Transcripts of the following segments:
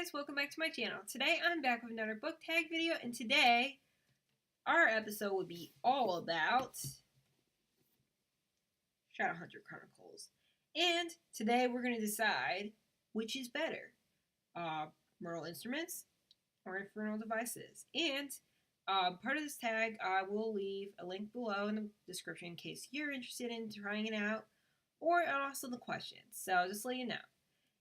guys, welcome back to my channel. Today I'm back with another book tag video, and today our episode would be all about Shadowhunter Chronicles. And today we're going to decide which is better, Mortal Instruments or Infernal Devices. And part of this tag, I will leave a link below in the description in case you're interested in trying it out, or also the questions. So just to let you know.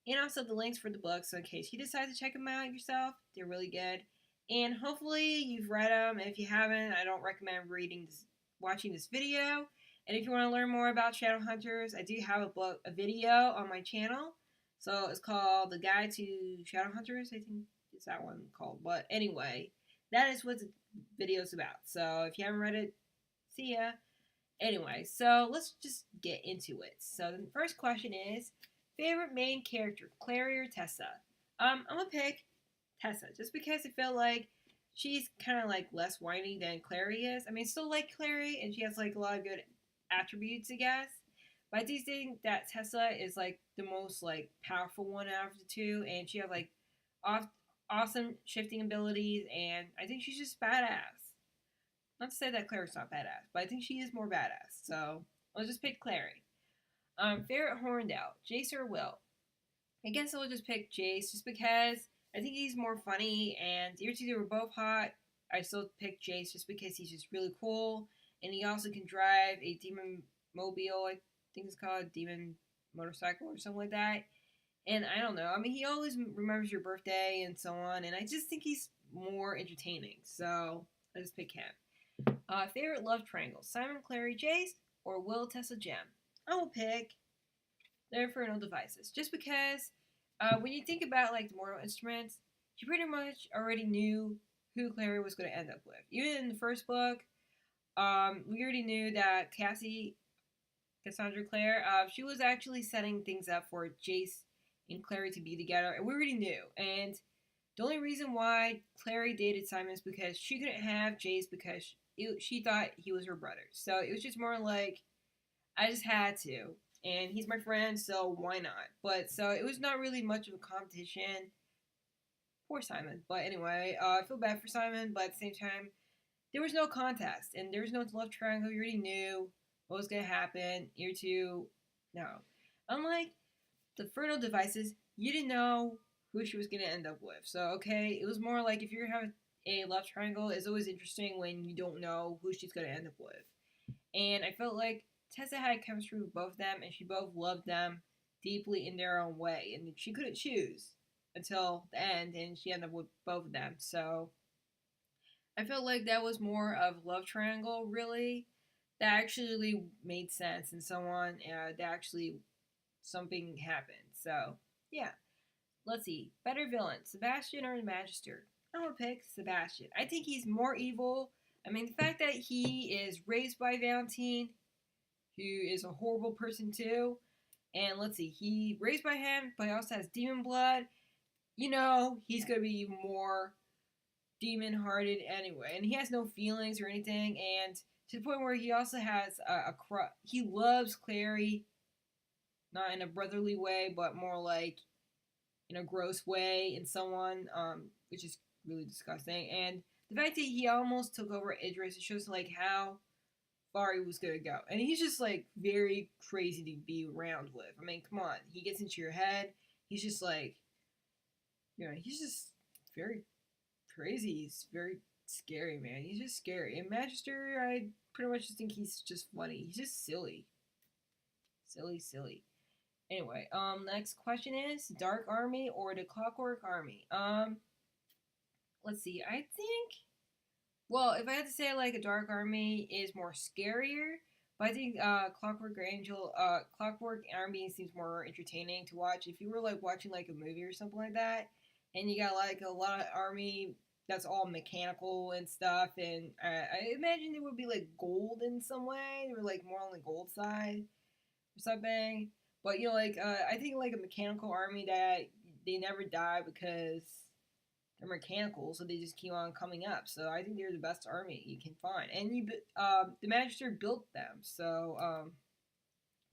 And also the links for the books, so in case you decide to check them out yourself, they're really good. And hopefully you've read them. If you haven't, I don't recommend watching this video. And if you want to learn more about Shadowhunters, I do have a video on my channel. So it's called The Guide to Shadowhunters, I think it's that one called. But anyway, that is what the video is about. So if you haven't read it, see ya. Anyway, so let's just get into it. So the first question is, favorite main character, Clary or Tessa? I'm gonna pick Tessa, just because I feel like she's kind of like less whiny than Clary is. I mean, still like Clary, and she has like a lot of good attributes, I guess. But I do think that Tessa is like the most like powerful one out of the two, and she has like awesome shifting abilities, and I think she's just badass. Not to say that Clary's not badass, but I think she is more badass. So I'll just pick Clary. Favorite Herondale, Jace or Will? I guess I'll just pick Jace just because I think he's more funny, and the other two were both hot. I still pick Jace just because he's just really cool, and he also can drive a demon mobile, I think it's called, demon motorcycle or something like that. And I don't know, I mean, he always remembers your birthday and so on, and I just think he's more entertaining, so I just pick him. Favorite love triangle, Simon, Clary, Jace, or Will, Tessa, Gem? I will pick the Infernal Devices, just because when you think about like the Mortal Instruments, you pretty much already knew who Clary was going to end up with. Even in the first book, we already knew that Cassandra Clare, she was actually setting things up for Jace and Clary to be together, and we already knew. And the only reason why Clary dated Simon is because she couldn't have Jace because she thought he was her brother. So it was just more like, I just had to, and he's my friend, so why not? But so it was not really much of a competition for Simon. But anyway, I feel bad for Simon, but at the same time, there was no contest, and there was no love triangle. You already knew what was going to happen. Year two, no. Unlike the Infernal Devices, you didn't know who she was going to end up with. So, okay, it was more like if you're having a love triangle, it's always interesting when you don't know who she's going to end up with. And I felt like Tessa had chemistry with both of them, and she both loved them deeply in their own way. And she couldn't choose until the end, and she ended up with both of them. So I felt like that was more of a love triangle, really, that actually made sense and so on. That actually something happened. So yeah, let's see. Better villain, Sebastian or the Magister? I'm gonna pick Sebastian. I think he's more evil. I mean, the fact that he is raised by Valentine, who is a horrible person too. And let's see, he raised by him, but he also has demon blood. You know, he's going to be even more demon-hearted anyway. And he has no feelings or anything. And to the point where he also has he loves Clary, not in a brotherly way, but more like in a gross way and so on, which is really disgusting. And the fact that he almost took over Idris, it shows like how far he was gonna go. And he's just like very crazy to be around with. I mean, come on. He gets into your head. He's just like, you know, he's just very crazy. He's very scary, man. He's just scary. And Magister, I pretty much just think he's just funny. He's just silly. Silly. Anyway, next question is Dark Army or the Clockwork Army? Let's see. I think, well, if I had to say like a Dark Army is more scarier, but I think Clockwork Army seems more entertaining to watch. If you were like watching like a movie or something like that, and you got like a lot of army that's all mechanical and stuff, and I imagine it would be like gold in some way. They were like more on the gold side or something. But you know, like I think like a mechanical army that they never die because they're mechanical, so they just keep on coming up. So I think they're the best army you can find. And the Magister built them, so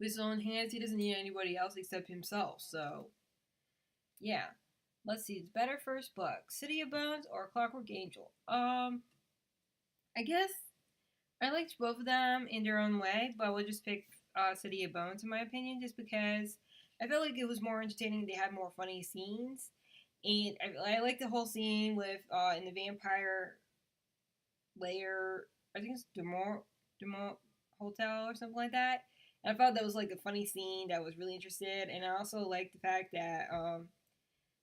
with his own hands, he doesn't need anybody else except himself. So yeah, Let's see, it's better first book, City of Bones or Clockwork Angel? I guess I liked both of them in their own way, but I would just pick City of Bones in my opinion, just because I felt like it was more entertaining. They had more funny scenes, and I like the whole scene with in the vampire lair. I think it's Demont Hotel or something like that. And I thought that was like a funny scene that was really interested, and I also like the fact that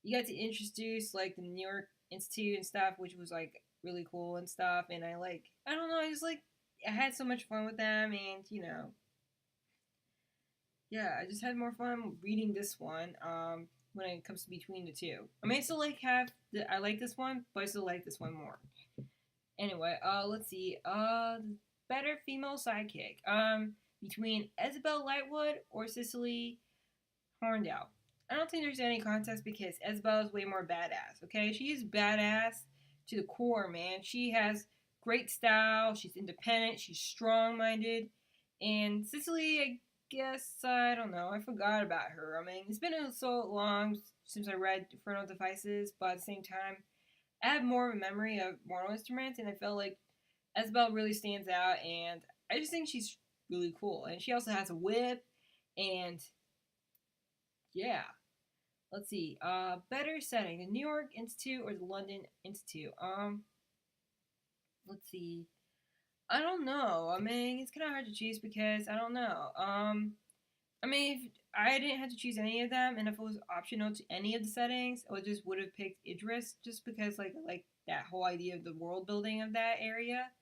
you got to introduce like the New York Institute and stuff, which was like really cool and stuff. And I don't know, I just like I had so much fun with them, and yeah, I just had more fun reading this one. When it comes to between the two, I mean, I still I like this one, but I still like this one more. Anyway, let's see. Better female sidekick. Between Isabelle Lightwood or Cecily Herondale. I don't think there's any contest because Isabelle is way more badass. Okay, she is badass to the core, man. She has great style. She's independent. She's strong-minded. And Cecily, I guess I don't know. I forgot about her. I mean, it's been so long since I read Infernal Devices, but at the same time, I have more of a memory of Mortal Instruments, and I felt like Isabelle really stands out, and I just think she's really cool. And she also has a whip, and yeah. Let's see. Better setting, the New York Institute or the London Institute? Let's see. I don't know. I mean, it's kind of hard to choose because I don't know. I mean, if I didn't have to choose any of them, and if it was optional to any of the settings, I would have picked Idris just because like that whole idea of the world building of that area,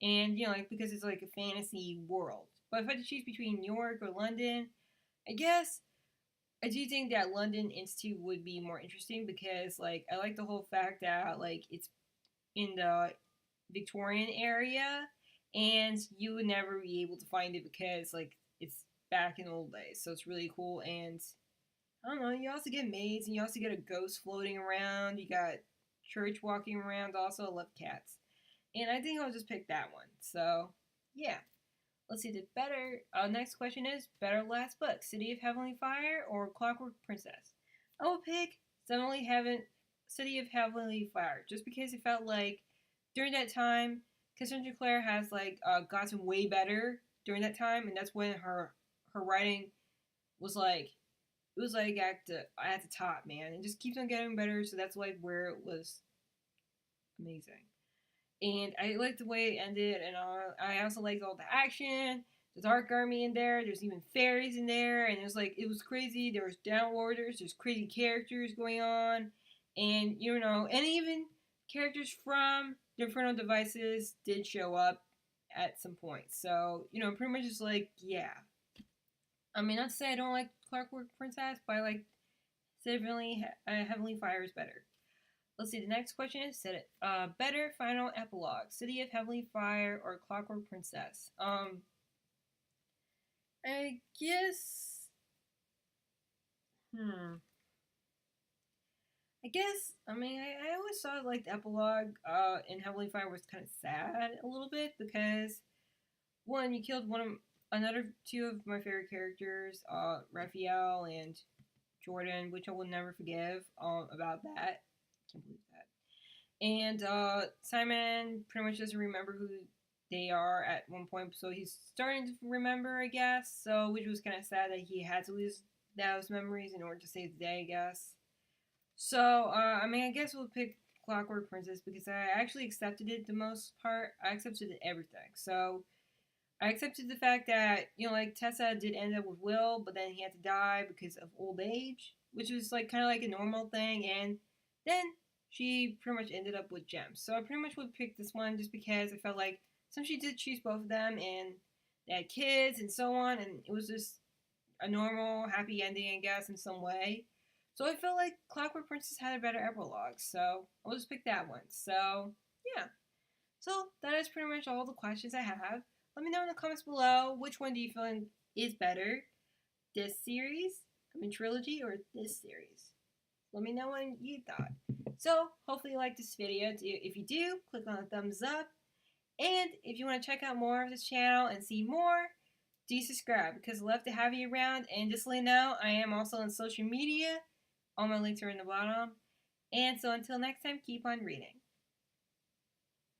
and like because it's like a fantasy world. But if I had to choose between New York or London, I guess I do think that London Institute would be more interesting because like I like the whole fact that like it's in the Victorian area, and you would never be able to find it because like it's back in old days. So it's really cool, and I don't know, you also get maids and you also get a ghost floating around. You got church walking around. Also, I love cats. And I think I'll just pick that one. So, yeah. Let's see, the better. Next question is better last book, City of Heavenly Fire or Clockwork Princess? I will pick City of Heavenly Fire, just because it felt like during that time, Cassandra Clare has like gotten way better during that time, and that's when her writing was like it was like at the top, man. It just keeps on getting better, so that's like where it was amazing. And I liked the way it ended, and I also liked all the action. The Dark Army in there. There's even fairies in there, and it was crazy. There was downwarders. There's crazy characters going on, and and even characters from the Infernal Devices did show up at some point. So pretty much just like yeah. I mean, not to say I don't like Clockwork Princess, but I like Heavenly Fire is better. Let's see, the next question is better final epilogue, City of Heavenly Fire or Clockwork Princess? I guess I mean I always saw like the epilogue in Heavenly Fire was kind of sad a little bit because one, you killed another two of my favorite characters, Raphael and Jordan, which I will never forgive about that. I can't believe that. And Simon pretty much doesn't remember who they are at one point, so he's starting to remember, I guess. So, which was kind of sad that he had to lose those memories in order to save the day, I guess. So, I mean, I guess we'll pick Clockwork Princess because I actually accepted it the most part. I accepted everything. So, I accepted the fact that, like Tessa did end up with Will, but then he had to die because of old age, which was like kind of like a normal thing. And then she pretty much ended up with Gems. So I pretty much would pick this one just because I felt like since she did choose both of them and they had kids and so on, and it was just a normal, happy ending, I guess, in some way. So I felt like Clockwork Princess had a better epilogue, so I'll just pick that one. So, yeah. So that is pretty much all the questions I have. Let me know in the comments below which one do you feel is better, this series, trilogy, or this series. Let me know what you thought. So hopefully you liked this video. If you do, click on the thumbs up. And if you want to check out more of this channel and see more, do subscribe because I'd love to have you around. And just let you know, I am also on social media. All my links are in the bottom. And so until next time, keep on reading.